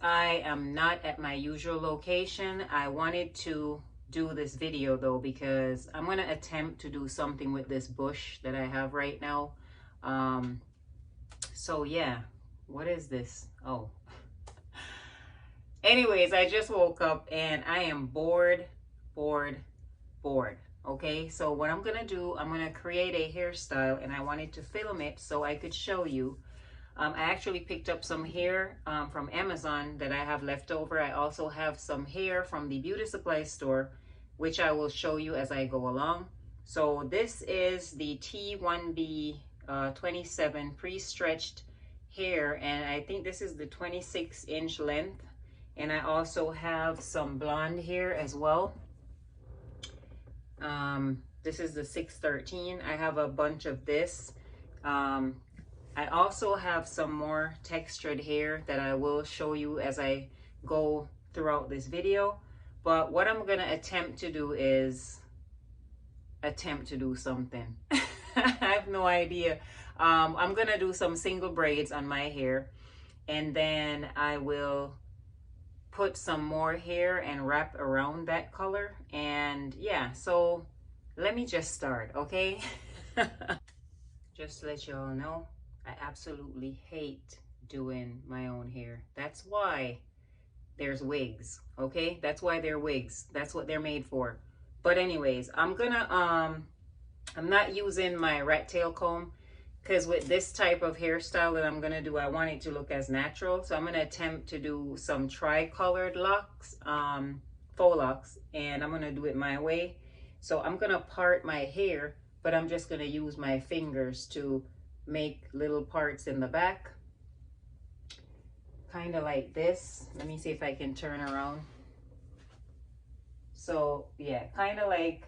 I am not at my usual location, I wanted to do this video though, because I'm going to attempt to do something with this bush that I have right now. So yeah, what is this? Oh, anyways, I just woke up and I am bored. Okay, so what I'm gonna do, I'm gonna create a hairstyle, and I wanted to film it so I could show you. I actually picked up some hair from Amazon that I have left over. I also have some hair from the beauty supply store, which I will show you as I go along. So this is the T1B 27 pre-stretched hair, and I think this is the 26-inch length. And I also have some blonde hair as well. This is the 613. I have a bunch of this. I also have some more textured hair that I will show you as I go throughout this video. But what I'm gonna attempt to do is something. I have no idea. I'm gonna do some single braids on my hair, and then I will put some more hair and wrap around that color. And yeah, so let me just start, okay? Just to let y'all know, I absolutely hate doing my own hair. That's why there's wigs, okay? That's why they're wigs. That's what they're made for. But anyways, I'm not using my rat tail comb, because with this type of hairstyle that I'm gonna do, I want it to look as natural. So I'm gonna attempt to do some tri-colored locks, faux locks, and I'm gonna do it my way. So I'm gonna part my hair, but I'm just gonna use my fingers to make little parts in the back, kind of like this. Let me see if I can turn around. So yeah, kind of like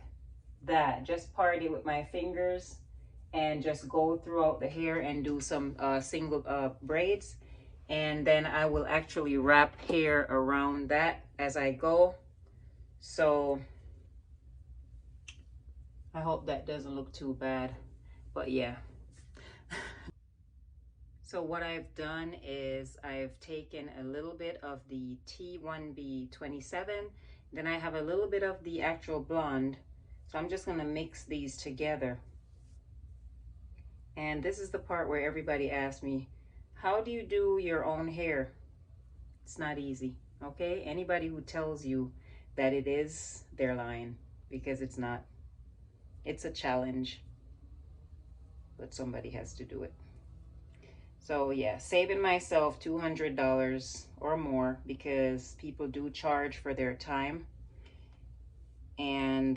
that. Just part it with my fingers and just go throughout the hair and do some single braids. And then I will actually wrap hair around that as I go. So I hope that doesn't look too bad, but yeah. So what I've done is I've taken a little bit of the T1B 27, then I have a little bit of the actual blonde. So I'm just gonna mix these together. And this is the part where everybody asks me, how do you do your own hair? It's not easy, okay? Anybody who tells you that it is, they're lying, because it's not. It's a challenge, but somebody has to do it. So yeah, saving myself $200 or more, because people do charge for their time. And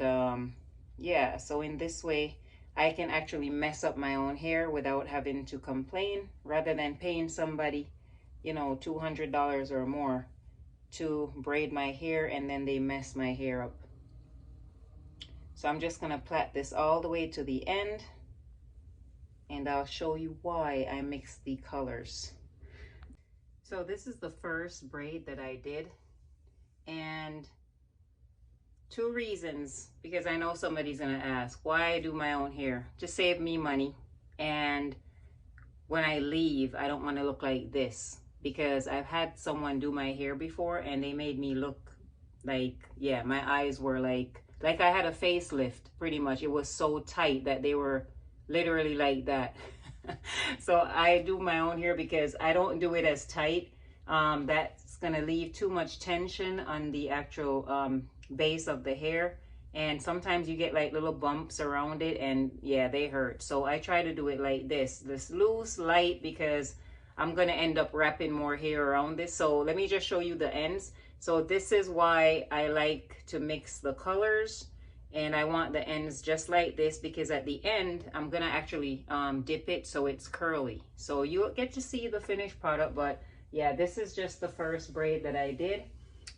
yeah, so in this way, I can actually mess up my own hair without having to complain, rather than paying somebody, you know, $200 or more to braid my hair and then they mess my hair up. So I'm just gonna plait this all the way to the end, and I'll show you why I mix the colors. So this is the first braid that I did, and two reasons, because I know somebody's gonna ask why I do my own hair. To save me money, and when I leave, I don't want to look like this, because I've had someone do my hair before and they made me look like, yeah, my eyes were like I had a facelift pretty much. It was so tight that they were literally like that. So I do my own hair because I don't do it as tight. That's gonna leave too much tension on the actual base of the hair, and sometimes you get like little bumps around it, and yeah, they hurt. So I try to do it like this loose, light, because I'm gonna end up wrapping more hair around this. So let me just show you the ends. So this is why I like to mix the colors, and I want the ends just like this, because at the end I'm gonna actually dip it so it's curly, so you'll get to see the finished product. But yeah, this is just the first braid that I did,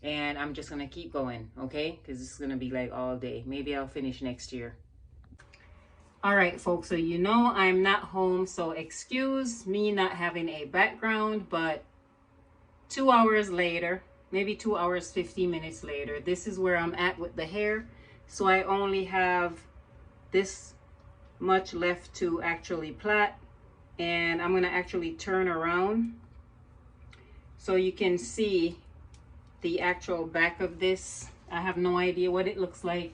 and I'm just gonna keep going, okay, because it's gonna be like all day. Maybe I'll finish next year. All right, folks, so you know I'm not home, so excuse me not having a background, but 2 hours later, maybe 2 hours 50 minutes later, this is where I'm at with the hair. So I only have this much left to actually plait, and I'm gonna actually turn around so you can see the actual back of this. I have no idea what it looks like.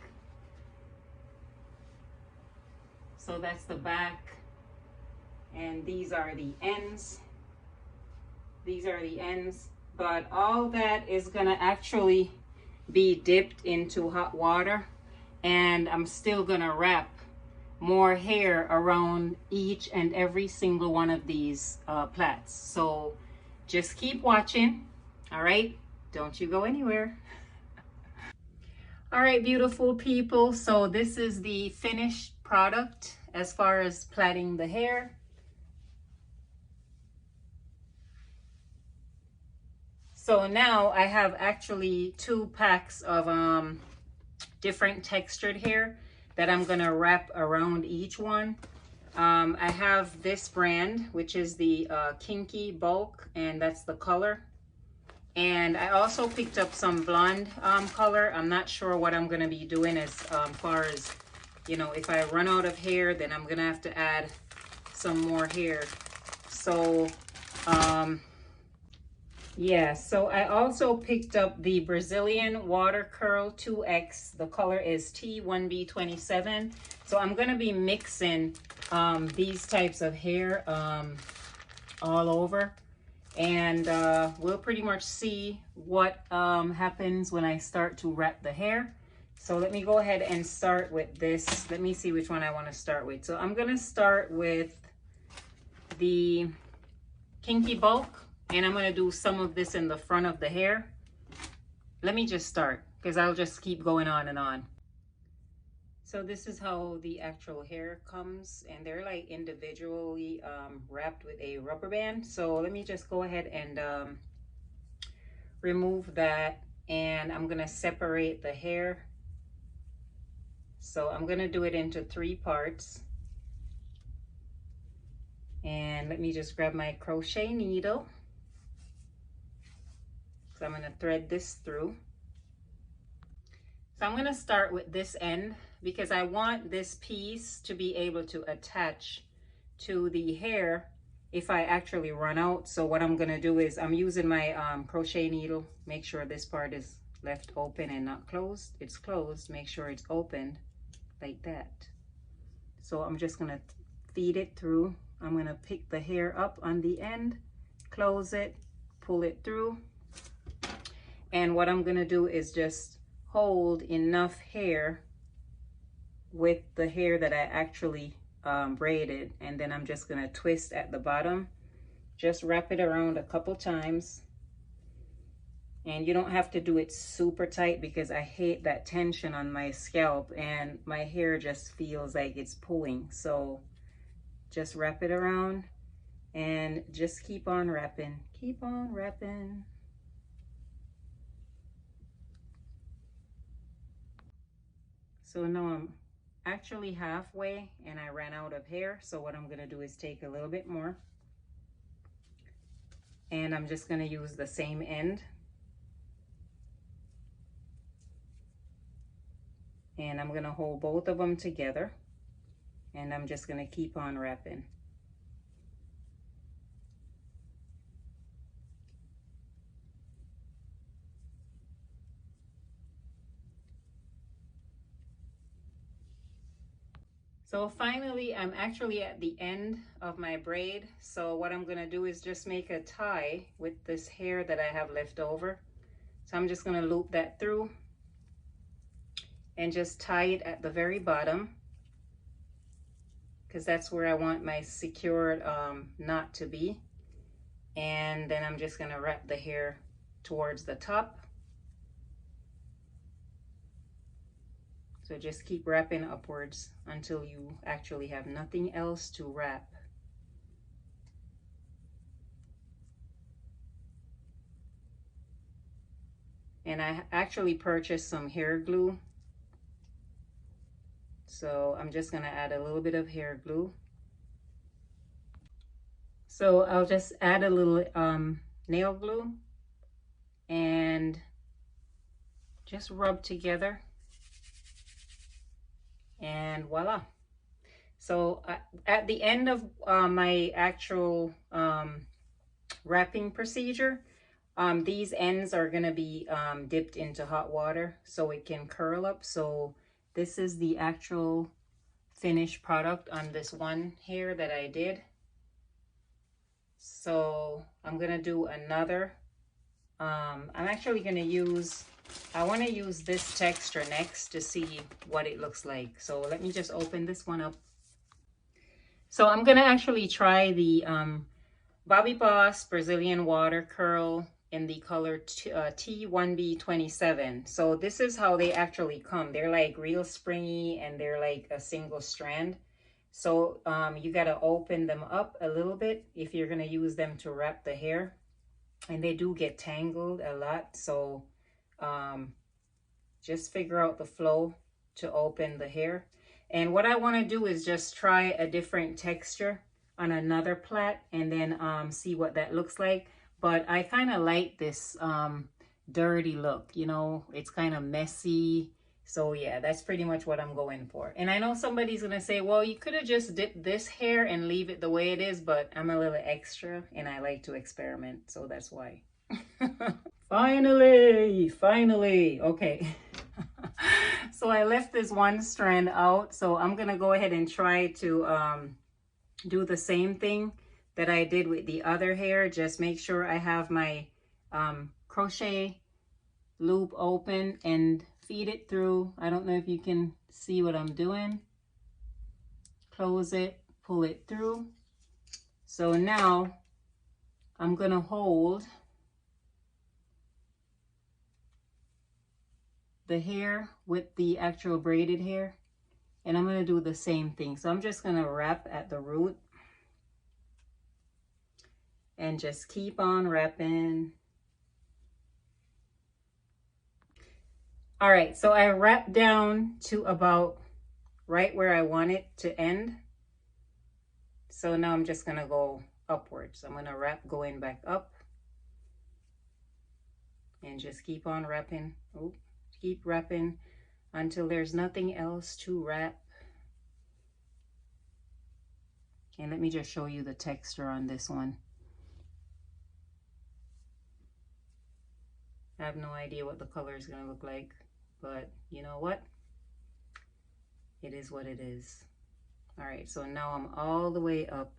So that's the back, and these are the ends. These are the ends, but all that is gonna actually be dipped into hot water, and I'm still gonna wrap more hair around each and every single one of these plaits. So just keep watching. All right, don't you go anywhere. All right, beautiful people, so this is the finished product as far as plaiting the hair. So now I have actually 2 packs of different textured hair that I'm gonna wrap around each one. I have this brand, which is the Kinky bulk, and that's the color. And I also picked up some blonde color. I'm not sure what I'm gonna be doing as far as, you know, if I run out of hair, then I'm gonna have to add some more hair. So yeah, so I also picked up the Brazilian Water Curl 2X. The color is T1B27. So I'm going to be mixing these types of hair all over. And we'll pretty much see what happens when I start to wrap the hair. So let me go ahead and start with this. Let me see which one I want to start with. So I'm going to start with the Kinky bulk. And I'm going to do some of this in the front of the hair. Let me just start, because I'll just keep going on and on. So this is how the actual hair comes, and they're like individually wrapped with a rubber band. So let me just go ahead and remove that, and I'm going to separate the hair. So I'm going to do it into 3 parts. And let me just grab my crochet needle. So I'm going to thread this through. So I'm going to start with this end because I want this piece to be able to attach to the hair if I actually run out. So what I'm going to do is I'm using my crochet needle. Make sure this part is left open and not closed. It's closed. Make sure it's opened like that. So I'm just going to feed it through. I'm going to pick the hair up on the end, close it, pull it through. And what I'm going to do is just hold enough hair with the hair that I actually braided. And then I'm just going to twist at the bottom. Just wrap it around a couple times. And you don't have to do it super tight because I hate that tension on my scalp. And my hair just feels like it's pulling. So just wrap it around and just keep on wrapping. Keep on wrapping. So now I'm actually halfway and I ran out of hair. So what I'm gonna do is take a little bit more and I'm just gonna use the same end. And I'm gonna hold both of them together and I'm just gonna keep on wrapping. So finally, I'm actually at the end of my braid. So what I'm gonna do is just make a tie with this hair that I have left over. So I'm just gonna loop that through and just tie it at the very bottom because that's where I want my secured knot to be. And then I'm just gonna wrap the hair towards the top. So just keep wrapping upwards until you actually have nothing else to wrap. And I actually purchased some hair glue. So I'm just gonna add a little bit of hair glue. So I'll just add a little nail glue and just rub together. And voila. So at the end of my actual wrapping procedure, These ends are gonna be dipped into hot water so it can curl up. So this is the actual finished product on this one hair that I did. So I'm gonna do another. I'm actually gonna use, I wanna use this texture next to see what it looks like. So let me just open this one up. So I'm gonna actually try the Bobbi Boss Brazilian Water Curl in the color T1B27. So this is how they actually come. They're like real springy and they're like a single strand. So you gotta open them up a little bit if you're gonna use them to wrap the hair. And they do get tangled a lot. So just figure out the flow to open the hair. And what I wanna do is just try a different texture on another plait and then see what that looks like. But I kind of like this dirty look, you know, it's kind of messy. So yeah, that's pretty much what I'm going for. And I know somebody's gonna say, well, you could have just dipped this hair and leave it the way it is, but I'm a little extra and I like to experiment, so that's why. Finally, okay. So I left this one strand out, so I'm gonna go ahead and try to do the same thing that I did with the other hair. Just make sure I have my crochet loop open and feed it through. I don't know if you can see what I'm doing. Close it, pull it through. So now I'm gonna hold the hair with the actual braided hair, and I'm gonna do the same thing. So I'm just gonna wrap at the root and just keep on wrapping. All right, so I wrapped down to about right where I want it to end. So now I'm just gonna go upwards. I'm gonna wrap going back up and just keep on wrapping. Oh, keep wrapping until there's nothing else to wrap. And let me just show you the texture on this one. I have no idea what the color is gonna look like, but you know what? It is what it is. All right, so now I'm all the way up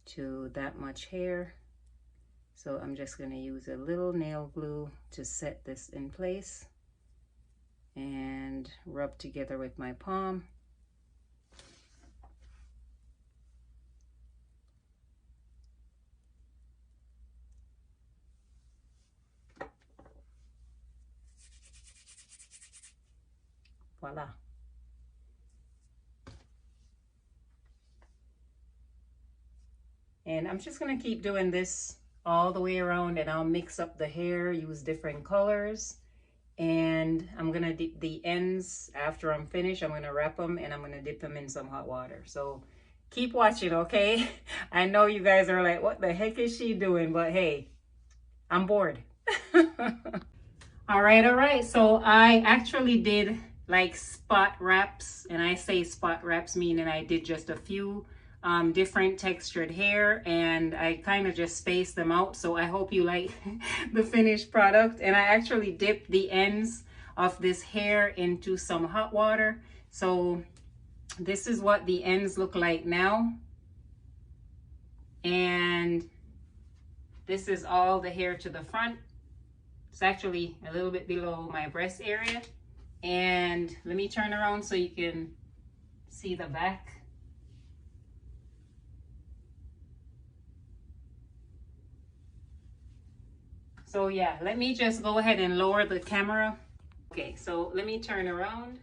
to that much hair. So I'm just gonna use a little nail glue to set this in place and rub together with my palm. Voila. And I'm just gonna keep doing this all the way around, and I'll mix up the hair, use different colors. And I'm gonna dip the ends after I'm finished. I'm gonna wrap them and I'm gonna dip them in some hot water. So keep watching, okay? I know you guys are like, what the heck is she doing? But hey, I'm bored. All right. So I actually did like spot wraps, and I say spot wraps meaning I did just a few different textured hair, and I kind of just spaced them out. So I hope you like the finished product. And I actually dipped the ends of this hair into some hot water. So this is what the ends look like now. And this is all the hair to the front. It's actually a little bit below my breast area. And let me turn around so you can see the back. So yeah, let me just go ahead and lower the camera. Okay, so let me turn around.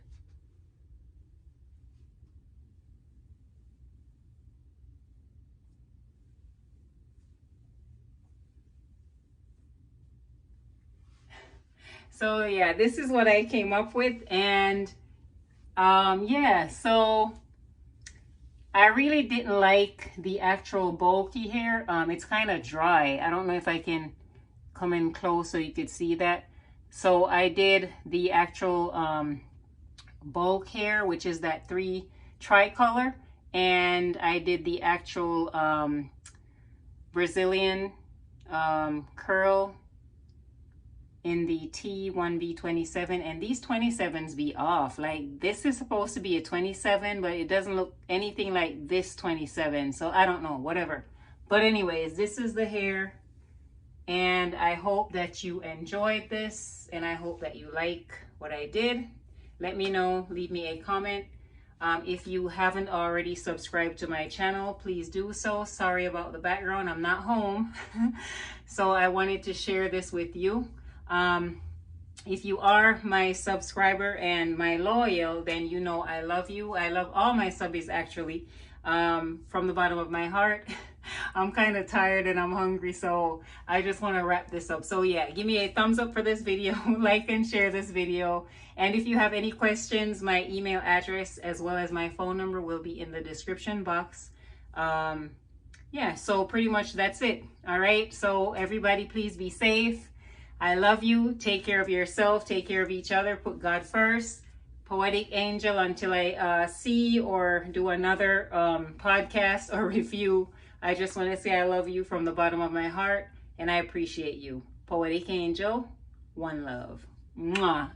So yeah, this is what I came up with. And yeah, so I really didn't like the actual bulky hair. It's kind of dry. I don't know if I can come in close so you could see that. So I did the actual bulk hair, which is that 3 tricolor, and I did the actual Brazilian curl in the T1B27, and these 27s be off. Like, this is supposed to be a 27, but it doesn't look anything like this 27. So I don't know, whatever. But anyways, this is the hair, and I hope that you enjoyed this, and I hope that you like what I did. Let me know, leave me a comment. If you haven't already subscribed to my channel, please do so. Sorry about the background, I'm not home. So I wanted to share this with you. If you are my subscriber and my loyal, then you know I love you. I love all my subbies, actually, from the bottom of my heart. I'm kind of tired and I'm hungry, so I just want to wrap this up. So yeah, give me a thumbs up for this video, like and share this video. And if you have any questions, my email address as well as my phone number will be in the description box. Yeah, so pretty much that's it. All right, so everybody, please be safe. I love you. Take care of yourself, take care of each other, put God first. Poetic Angel, until I see or do another podcast or review, I just want to say I love you from the bottom of my heart, and I appreciate you. Poetic Angel, one love. Mwah.